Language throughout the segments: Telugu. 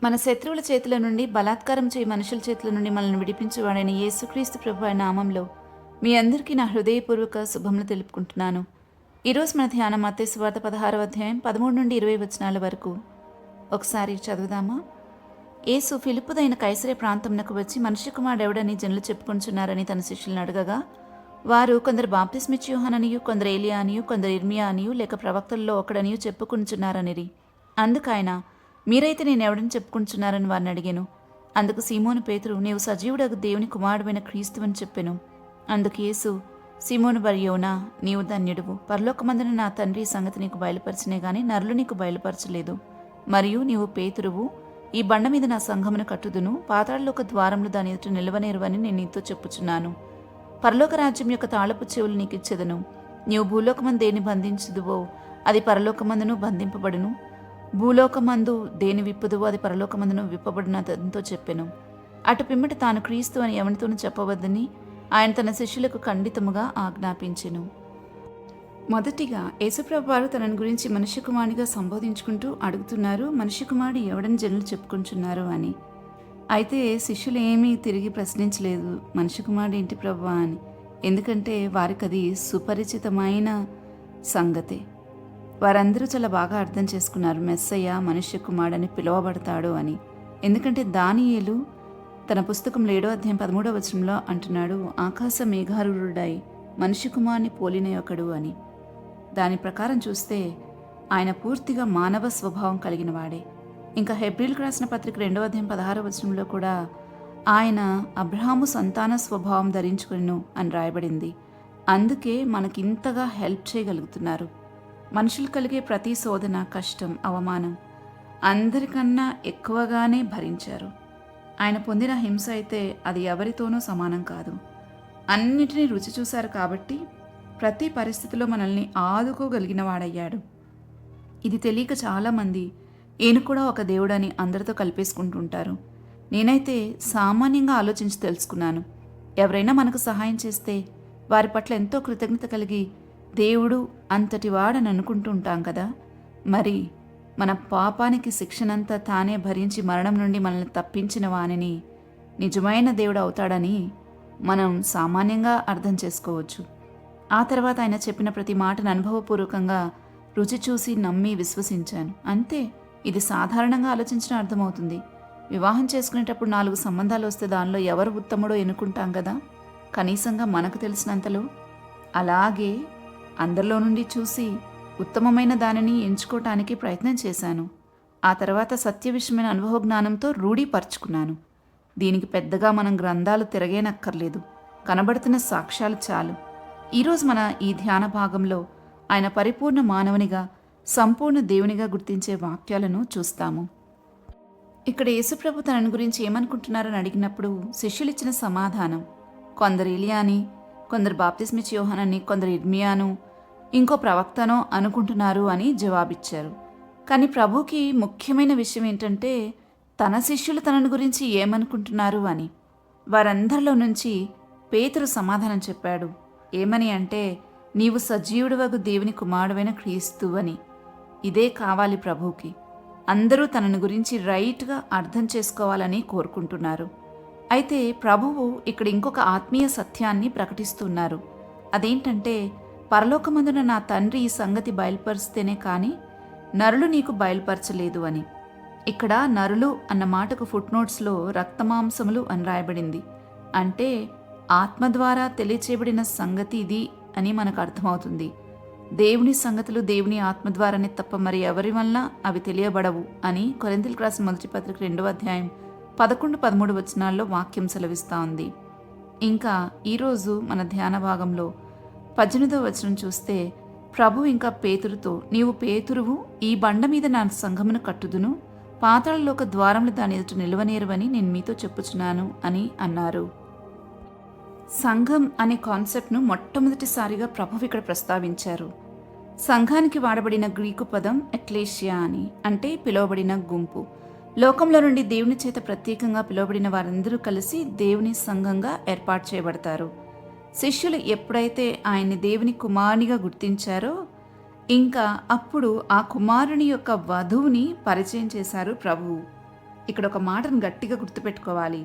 మన శత్రువుల చేతుల నుండి, బలాత్కారం చేయి మనుషుల చేతుల నుండి మనల్ని విడిపించేవాడైన యేసుక్రీస్తు ప్రభువైన నామంలో మీ అందరికీ నా హృదయపూర్వక శుభములు తెలుపుకుంటున్నాను. ఈరోజు మన ధ్యానం మత్తయి సువార్త 16వ అధ్యాయం 13 నుండి 20 వచనాల వరకు ఒకసారి చదువుదామా? యేసు ఫిలిప్పుదైన కైసరయ ప్రాంతమునకు వచ్చి, మనిషి కుమారుడెవడని జనులు చెప్పుకొంచున్నారని తన శిష్యులను అడగగా, వారు కొందరు బాప్తిస్మిచ్చు యోహాననియు, కొందరు ఏలియా అనియు, కొందరు ఇర్మియా అనియు, లేక ప్రవక్తల్లో ఒకడనియు చెప్పుకొంచున్నారనిరి. అందుకైన, మీరైతే నేనెవడని చెప్పుకుంటున్నారని వారిని అడిగాను. అందుకు సీమోను పేతురు, నీవు సజీవుడగు దేవుని కుమారుడైన క్రీస్తువని చెప్పెను. అందుకు యేసు, సీమోను బర్యోనా, నీవు ధన్యుడువు. పరలోకమందున నా తండ్రి ఈ సంగతి నీకు బయలుపరిచినే గాని నరులు నీకు బయలుపరచలేదు. మరియు నీవు పేతురువు, ఈ బండ మీద నా సంఘమును కట్టుదును, పాతాళలోక ద్వారములు దాని ఎదుట నిలవనేరువని నేను నీతో చెప్పుచున్నాను. పరలోక రాజ్యం యొక్క తాళపు చెవులు నీకిచ్చెదను. నీవు భూలోకమందు దేని బంధించుదువో అది పరలోకమందును బంధింపబడును, భూలోకమందు దేని విప్పుదువో అది పరలోకమందును విప్పబడినదంతో చెప్పెను. అటు పిమ్మట తాను క్రీస్తు అని ఎవరితోనూ చెప్పవద్దని ఆయన తన శిష్యులకు ఖండితముగా ఆజ్ఞాపించెను. మొదటిగా యేసుప్రభు వారు తనని గురించి మనిషి కుమారునిగా సంబోధించుకుంటూ అడుగుతున్నారు, మనిషి కుమారుడు ఎవడని జనులు చెప్పుకుంటున్నారు అని. అయితే శిష్యులు ఏమీ తిరిగి ప్రశ్నించలేదు, మనిషి కుమారుడు ఏంటి ప్రభువా అని. ఎందుకంటే వారికి అది సుపరిచితమైన సంగతే. వారందరూ చాలా బాగా అర్థం చేసుకున్నారు, మెస్సయ్య మనుష్య కుమారుడని పిలువబడతాడు అని. ఎందుకంటే దానియేలు తన పుస్తకంలో 7వ అధ్యాయం 13వ వచనంలో అంటున్నాడు, ఆకాశ మేఘారూఢుడై మనిషి కుమారుని పోలిన ఒకడు అని. దాని ప్రకారం చూస్తే ఆయన పూర్తిగా మానవ స్వభావం కలిగిన వాడే. ఇంకా హెబ్రీలకు రాసిన పత్రిక 2వ అధ్యాయం 16వ వచనంలో కూడా ఆయన అబ్రహాము సంతాన స్వభావం ధరించుకును అని రాయబడింది. అందుకే మనకింతగా హెల్ప్ చేయగలుగుతున్నారు. మనుషులు కలిగే ప్రతి శోధన, కష్టం, అవమానం అందరికన్నా ఎక్కువగానే భరించారు. ఆయన పొందిన హింస అయితే అది ఎవరితోనూ సమానం కాదు. అన్నిటినీ రుచి చూశారు కాబట్టి ప్రతి పరిస్థితిలో మనల్ని ఆదుకోగలిగిన వాడయ్యాడు. ఇది తెలియక చాలామంది ఈయన కూడా ఒక దేవుడని అందరితో కలిపేసుకుంటుంటారు. నేనైతే సామాన్యంగా ఆలోచించి తెలుసుకున్నాను, ఎవరైనా మనకు సహాయం చేస్తే వారి పట్ల ఎంతో కృతజ్ఞత కలిగి దేవుడు అంతటి వాడని అనుకుంటూ ఉంటాం కదా. మరి మన పాపానికి శిక్షనంతా తానే భరించి మరణం నుండి మనల్ని తప్పించిన వానిని నిజమైన దేవుడు అవుతాడని మనం సామాన్యంగా అర్థం చేసుకోవచ్చు. ఆ తర్వాత ఆయన చెప్పిన ప్రతి మాటను అనుభవపూర్వకంగా రుచి చూసి నమ్మి విశ్వసించాను. అంతే. ఇది సాధారణంగా ఆలోచించిన అర్థమవుతుంది. వివాహం చేసుకునేటప్పుడు 4 సంబంధాలు వస్తే దానిలో ఎవరు ఉత్తముడో ఎన్నుకుంటాం కదా, కనీసంగా మనకు తెలిసినంతలో. అలాగే అందరిలో నుండి చూసి ఉత్తమమైన దానిని ఎంచుకోవటానికి ప్రయత్నం చేశాను. ఆ తర్వాత సత్య విషయమైన అనుభవ జ్ఞానంతో రూఢీపరుచుకున్నాను. దీనికి పెద్దగా మనం గ్రంథాలు తిరగేనక్కర్లేదు, కనబడుతున్న సాక్ష్యాలు చాలు. ఈరోజు మన ఈ ధ్యాన భాగంలో ఆయన పరిపూర్ణ మానవునిగా, సంపూర్ణ దేవునిగా గుర్తించే వాక్యాలను చూస్తాము. ఇక్కడ యేసుప్రభు తనని గురించి ఏమనుకుంటున్నారని అడిగినప్పుడు శిష్యులిచ్చిన సమాధానం, కొందరు ఏలియా అని, కొందరు బాప్తిస్మిచ్చు యోహానని, కొందరు ఇర్మియాను, ఇంకో ప్రవక్తనో అనుకుంటున్నారు అని జవాబిచ్చారు. కానీ ప్రభుకి ముఖ్యమైన విషయం ఏంటంటే తన శిష్యులు తనని గురించి ఏమనుకుంటున్నారు అని. వారందరిలో నుంచి పేతురు సమాధానం చెప్పాడు. ఏమని అంటే, నీవు సజీవుడవగు దేవుని కుమారుడైన క్రీస్తు అని. ఇదే కావాలి ప్రభువుకి. అందరూ తనని గురించి రైట్గా అర్థం చేసుకోవాలని కోరుకుంటున్నారు. అయితే ప్రభువు ఇక్కడ ఇంకొక ఆత్మీయ సత్యాన్ని ప్రకటిస్తున్నారు. అదేంటంటే, పరలోకమందున నా తండ్రి ఈ సంగతి బయలుపరిస్తేనే కానీ నరులు నీకు బయలుపరచలేదు అని. ఇక్కడ నరులు అన్న మాటకు ఫుట్నోట్స్లో రక్తమాంసములు అని రాయబడింది. అంటే ఆత్మ ద్వారా తెలియచేయబడిన సంగతి ఇది అని మనకు అర్థమవుతుంది. దేవుని సంగతులు దేవుని ఆత్మ ద్వారానే తప్ప మరి ఎవరి వల్ల అవి తెలియబడవు అని కొరింథీయులకు రాసిన మొదటి పత్రిక 2వ అధ్యాయం 11-13 వచనాల్లో వాక్యం సెలవిస్తూ ఉంది. ఇంకా ఈరోజు మన ధ్యాన భాగంలో 18వ వచనం చూస్తే ప్రభు ఇంకా పేతురుతో, నీవు పేతురువు, ఈ బండ మీద నా సంఘమును కట్టుదును, పాతాళలోక ద్వారములు దాని ఎదుట నిలవనేరువని నేను మీతో చెప్పుచున్నాను అని అన్నారు. సంఘం అనే కాన్సెప్ట్ను మొట్టమొదటిసారిగా ప్రభువు ఇక్కడ ప్రస్తావించారు. సంఘానికి వాడబడిన గ్రీకు పదం ఎక్లేషియా అని, అంటే పిలువబడిన గుంపు. లోకంలో నుండి దేవుని చేత ప్రత్యేకంగా పిలువబడిన వారందరూ కలిసి దేవుని సంఘంగా ఏర్పాటు చేయబడతారు. శిష్యులు ఎప్పుడైతే ఆయన్ని దేవుని కుమారునిగా గుర్తించారో ఇంకా అప్పుడు ఆ కుమారుని యొక్క వధువుని పరిచయం చేశారు ప్రభువు. ఇక్కడ ఒక మాటను గట్టిగా గుర్తుపెట్టుకోవాలి.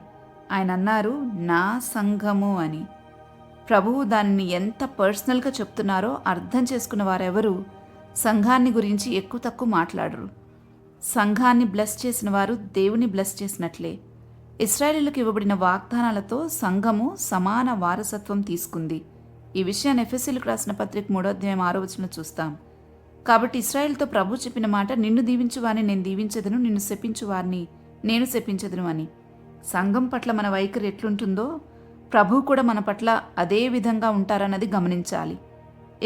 ఆయన అన్నారు నా సంఘము అని. ప్రభువు దానిని ఎంత పర్సనల్గా చెప్తున్నారో అర్థం చేసుకున్న వారెవరు సంఘాన్ని గురించి ఎక్కువ తక్కువ మాట్లాడరు. సంఘాన్ని బ్లెస్ చేసిన వారు దేవుని బ్లెస్ చేసినట్లే. ఇశ్రాయేలీయులకు ఇవ్వబడిన వాగ్దానాలతో సంఘము సమాన వారసత్వం తీసుకుంది. ఈ విషయాన్ని ఎఫెసీయులకు రాసిన పత్రిక 3:6 చూస్తాం. కాబట్టి ఇశ్రాయేలుతో ప్రభు చెప్పిన మాట, నిన్ను దీవించు వారిని నేను దీవించెదను, నిన్ను శపించు వారిని నేను శపించెదను అని. సంఘం పట్ల మన వైఖరి ఎట్లుంటుందో ప్రభు కూడా మన పట్ల అదే విధంగా ఉంటారన్నది గమనించాలి.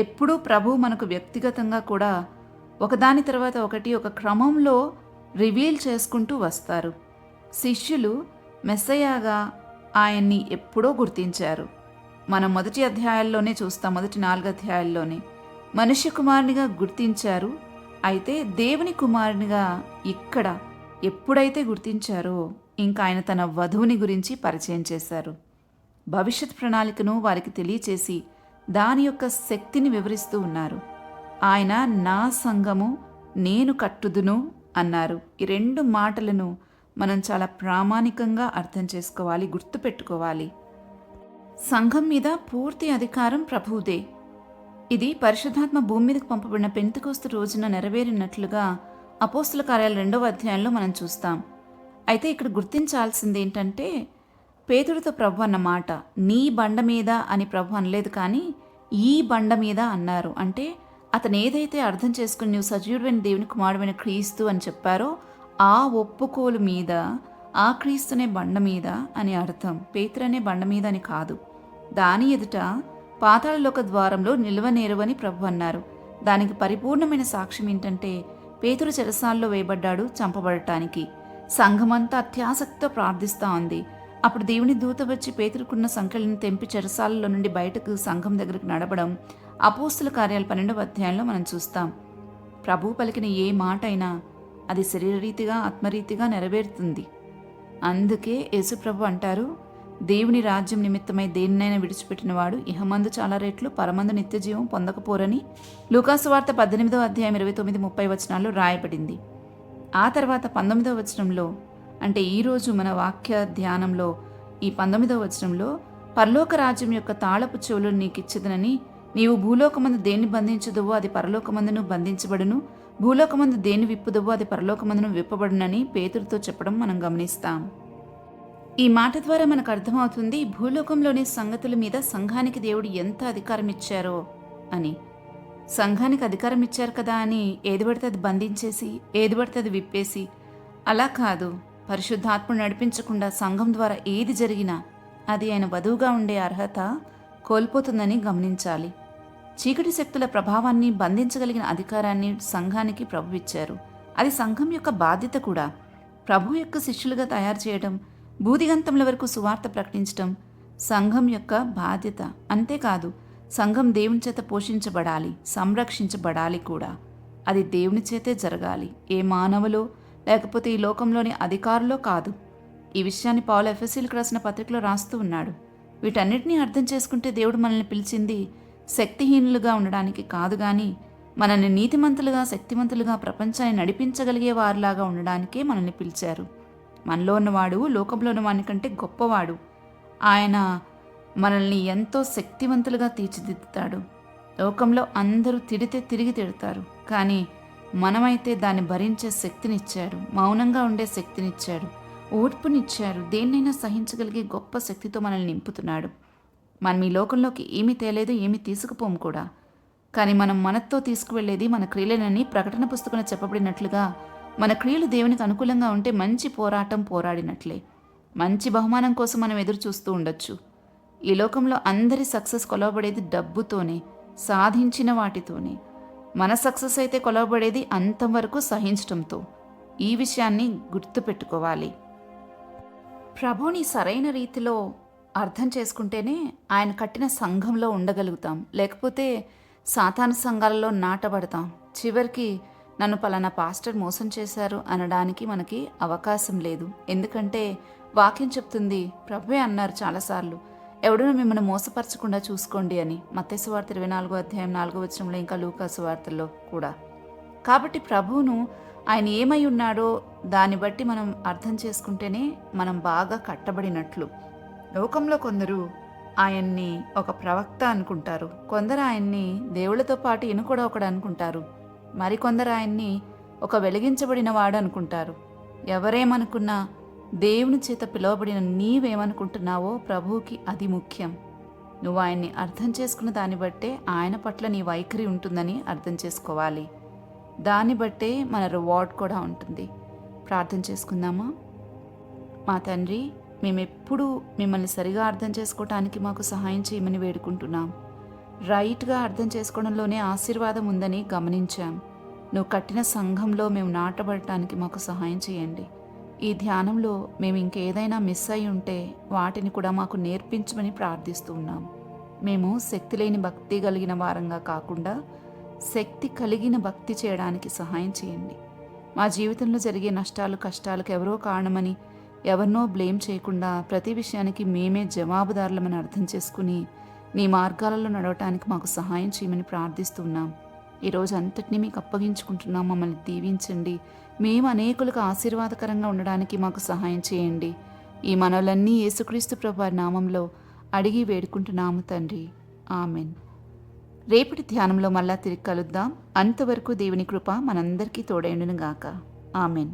ఎప్పుడూ ప్రభు మనకు వ్యక్తిగతంగా కూడా ఒకదాని తర్వాత ఒకటి ఒక క్రమంలో రివీల్ చేసుకుంటూ వస్తారు. శిష్యులు మెస్సయ్యగా ఆయన్ని ఎప్పుడో గుర్తించారు. మనం మొదటి అధ్యాయాల్లోనే చూస్తాం, మొదటి 4 అధ్యాయాల్లోనే మనుష్య కుమారునిగా గుర్తించారు. అయితే దేవుని కుమారునిగా ఇక్కడ ఎప్పుడైతే గుర్తించారో ఇంకా ఆయన తన వధువుని గురించి పరిచయం చేశారు. భవిష్యత్ ప్రణాళికను వారికి తెలియచేసి దాని యొక్క శక్తిని వివరిస్తూ ఉన్నారు. ఆయన నా సంఘము నేను కట్టుదును అన్నారు. ఈ 2 మాటలను మనం చాలా ప్రామాణికంగా అర్థం చేసుకోవాలి, గుర్తుపెట్టుకోవాలి. సంఘం మీద పూర్తి అధికారం ప్రభువుదే. ఇది పరిశుద్ధాత్మ భూమి మీదకు పంపబడిన పెంతెకోస్తు రోజున నెరవేరినట్లుగా అపోస్తుల కార్యాలు 2వ అధ్యాయంలో మనం చూస్తాం. అయితే ఇక్కడ గుర్తించాల్సింది ఏంటంటే, పేతురుతో ప్రభు అన్న మాట నీ బండ మీద అని ప్రభు అనలేదు, కానీ ఈ బండ మీద అన్నారు. అంటే అతను ఏదైతే అర్థం చేసుకుని నువ్వు సజీవుడైన దేవుని కుమారుడైన క్రీస్తు అని చెప్పారో ఆ ఒప్పుకోలు మీద, ఆ క్రీస్తునే బండ మీద అని అర్థం. పేతురు అనే బండ మీద అని కాదు. దాని ఎదుట పాతాళలోక ద్వారంలో నిలువనేరువని ప్రభు అన్నారు. దానికి పరిపూర్ణమైన సాక్ష్యం ఏంటంటే, పేతురు చెరసాల్లో వేయబడ్డాడు చంపబడటానికి. సంఘమంతా అత్యాసక్తితో ప్రార్థిస్తూ ఉంది. అప్పుడు దేవుని దూత వచ్చి పేతురుకున్న సంఖ్యలను తెంపి చెరసాలలో నుండి బయటకు సంఘం దగ్గరకు నడపడం అపోస్తుల కార్యాలు 12వ అధ్యాయంలో మనం చూస్తాం. ప్రభువు పలికిన ఏ మాట అయినా అది శరీరరీతిగా ఆత్మరీతిగా నెరవేరుతుంది. అందుకే యేసుప్రభు అంటారు, దేవుని రాజ్యం నిమిత్తమై దేనినైనా విడిచిపెట్టిన వాడు ఇహమందు చాలా రెట్లు పరమందు నిత్యజీవం పొందకపోరని లూకాసు వార్త 18వ అధ్యాయం 29-30 రాయబడింది. ఆ తర్వాత 19వ వచనంలో, అంటే ఈరోజు మన వాక్య ధ్యానంలో ఈ 19వ వచనంలో, పరలోక రాజ్యం యొక్క తాళపు చెవులను నీకిచ్చిదనని, నీవు భూలోకమందు దేన్ని బంధించదువో అది పరలోకమందును బంధించబడును, భూలోకమందు దేన్ని విప్పుదువో అది పరలోకమందును విప్పబడునని పేతురుతో చెప్పడం మనం గమనిస్తాం. ఈ మాట ద్వారా మనకు అర్థమవుతుంది భూలోకంలోని సంగతుల మీద సంఘానికి దేవుడు ఎంత అధికారం ఇచ్చారో అని. సంఘానికి అధికారం ఇచ్చారు కదా అని ఏది పడితే అది బంధించేసి ఏది పడితే అది విప్పేసి అలా కాదు. పరిశుద్ధాత్మను నడిపించకుండా సంఘం ద్వారా ఏది జరిగినా అది ఆయన వధువుగా ఉండే అర్హత కోల్పోతుందని గమనించాలి. చీకటి శక్తుల ప్రభావాన్ని బంధించగలిగిన అధికారాన్ని సంఘానికి ప్రభు ఇచ్చారు. అది సంఘం యొక్క బాధ్యత కూడా. ప్రభు యొక్క శిష్యులుగా తయారు చేయడం, బూదిగంతముల వరకు సువార్త ప్రకటించడం సంఘం యొక్క బాధ్యత. అంతేకాదు, సంఘం దేవుని చేత పోషించబడాలి, సంరక్షించబడాలి కూడా. అది దేవుని చేతే జరగాలి, ఏ మానవులో లేకపోతే ఈ లోకంలోని అధికారులో కాదు. ఈ విషయాన్ని పౌలు ఎఫెసీయులకు రాసిన పత్రికలో రాస్తూ ఉన్నాడు. వీటన్నిటినీ అర్థం చేసుకుంటే దేవుడు మనల్ని పిలిచింది శక్తిహీనులుగా ఉండడానికి కాదు, కానీ మనల్ని నీతిమంతులుగా, శక్తిమంతులుగా, ప్రపంచాన్ని నడిపించగలిగే వారిలాగా ఉండడానికే మనల్ని పిలిచారు. మనలో ఉన్నవాడు లోకంలో ఉన్నవాని కంటే గొప్పవాడు. ఆయన మనల్ని ఎంతో శక్తివంతులుగా తీర్చిదిద్దుతాడు. లోకంలో అందరూ తిడితే తిరిగి తిడతారు, కానీ మనమైతే దాన్ని భరించే శక్తినిచ్చాడు, మౌనంగా ఉండే శక్తినిచ్చాడు, ఓర్పునిచ్చారు, దేన్నైనా సహించగలిగే గొప్ప శక్తితో మనల్ని నింపుతున్నాడు. మనం ఈ లోకంలోకి ఏమీ తేలేదు, ఏమీ తీసుకుపోము కూడా. కానీ మనం మనతో తీసుకువెళ్ళేది మన క్రియలనని ప్రకటన పుస్తకంలో చెప్పబడినట్లుగా మన క్రియలు దేవునికి అనుకూలంగా ఉంటే మంచి పోరాటం పోరాడినట్లే. మంచి బహుమానం కోసం మనం ఎదురు చూస్తూ ఉండొచ్చు. ఈ లోకంలో అందరి సక్సెస్ కొలవబడేది డబ్బుతోనే, సాధించిన వాటితోనే. మన సక్సెస్ అయితే కొలవబడేది అంతవరకు సహించటంతో. ఈ విషయాన్ని గుర్తుపెట్టుకోవాలి. ప్రభుని సరైన రీతిలో అర్థం చేసుకుంటేనే ఆయన కట్టిన సంఘంలో ఉండగలుగుతాం. లేకపోతే సాతాను సంఘాలలో నాటబడతాం. చివరికి నన్ను పలానా పాస్టర్ మోసం చేశారు అనడానికి మనకి అవకాశం లేదు. ఎందుకంటే వాక్యం చెప్తుంది, ప్రభువే అన్నారు చాలాసార్లు, ఎవడూ మిమ్మల్ని మోసపరచకుండా చూసుకోండి అని. మత్తయి సువార్త 24వ అధ్యాయం 4వ వచనంలో, ఇంకా లూకా సువార్తల్లో కూడా. కాబట్టి ప్రభువును ఆయన ఏమై ఉన్నాడో దాన్ని బట్టి మనం అర్థం చేసుకుంటేనే మనం బాగా కట్టబడినట్లు. లోకంలో కొందరు ఆయన్ని ఒక ప్రవక్త అనుకుంటారు, కొందరు ఆయన్ని దేవుళ్ళతో పాటు ఈయన కూడా ఒకడు అనుకుంటారు, మరికొందరు ఆయన్ని ఒక వెలిగించబడిన వాడు అనుకుంటారు. ఎవరేమనుకున్నా దేవుని చేత పిలువబడిన నీవేమనుకుంటున్నావో ప్రభువుకి అది ముఖ్యం. నువ్వు ఆయన్ని అర్థం చేసుకున్న దాన్ని బట్టే ఆయన పట్ల నీ వైఖరి ఉంటుందని అర్థం చేసుకోవాలి. దాన్ని బట్టే మన రివార్డ్ కూడా ఉంటుంది. ప్రార్థన చేసుకుందామా? మా తండ్రి, మేమెప్పుడూ మిమ్మల్ని సరిగా అర్థం చేసుకోవటానికి మాకు సహాయం చేయమని వేడుకుంటున్నాం. రైట్గా అర్థం చేసుకోవడంలోనే ఆశీర్వాదం ఉందని గమనించాం. నువ్వు కట్టిన సంఘంలో మేము నాటబడటానికి మాకు సహాయం చేయండి. ఈ ధ్యానంలో మేము ఇంకేదైనా మిస్ అయి ఉంటే వాటిని కూడా మాకు నేర్పించమని ప్రార్థిస్తూ ఉన్నాం. మేము శక్తి లేని భక్తి కలిగిన వారంగా కాకుండా శక్తి కలిగిన భక్తి చేయడానికి సహాయం చేయండి. మా జీవితంలో జరిగే నష్టాలు కష్టాలకు ఎవరో కారణమని ఎవరినో బ్లేమ్ చేయకుండా ప్రతి విషయానికి మేమే జవాబుదారులమని అర్థం చేసుకుని నీ మార్గాలలో నడవటానికి మాకు సహాయం చేయమని ప్రార్థిస్తున్నాం. ఈరోజు అంతటినీ మీకు అప్పగించుకుంటున్నాం. మమ్మల్ని దీవించండి. మేము అనేకులకు ఆశీర్వాదకరంగా ఉండడానికి మాకు సహాయం చేయండి. ఈ మనవులన్నీ యేసుక్రీస్తు ప్రభువారి నామంలో అడిగి వేడుకుంటున్నాము తండ్రి. ఆమెన్. రేపటి ధ్యానంలో మళ్ళా తిరిగి కలుద్దాం. అంతవరకు దేవుని కృప మనందరికీ తోడైండును గాక. ఆమెన్.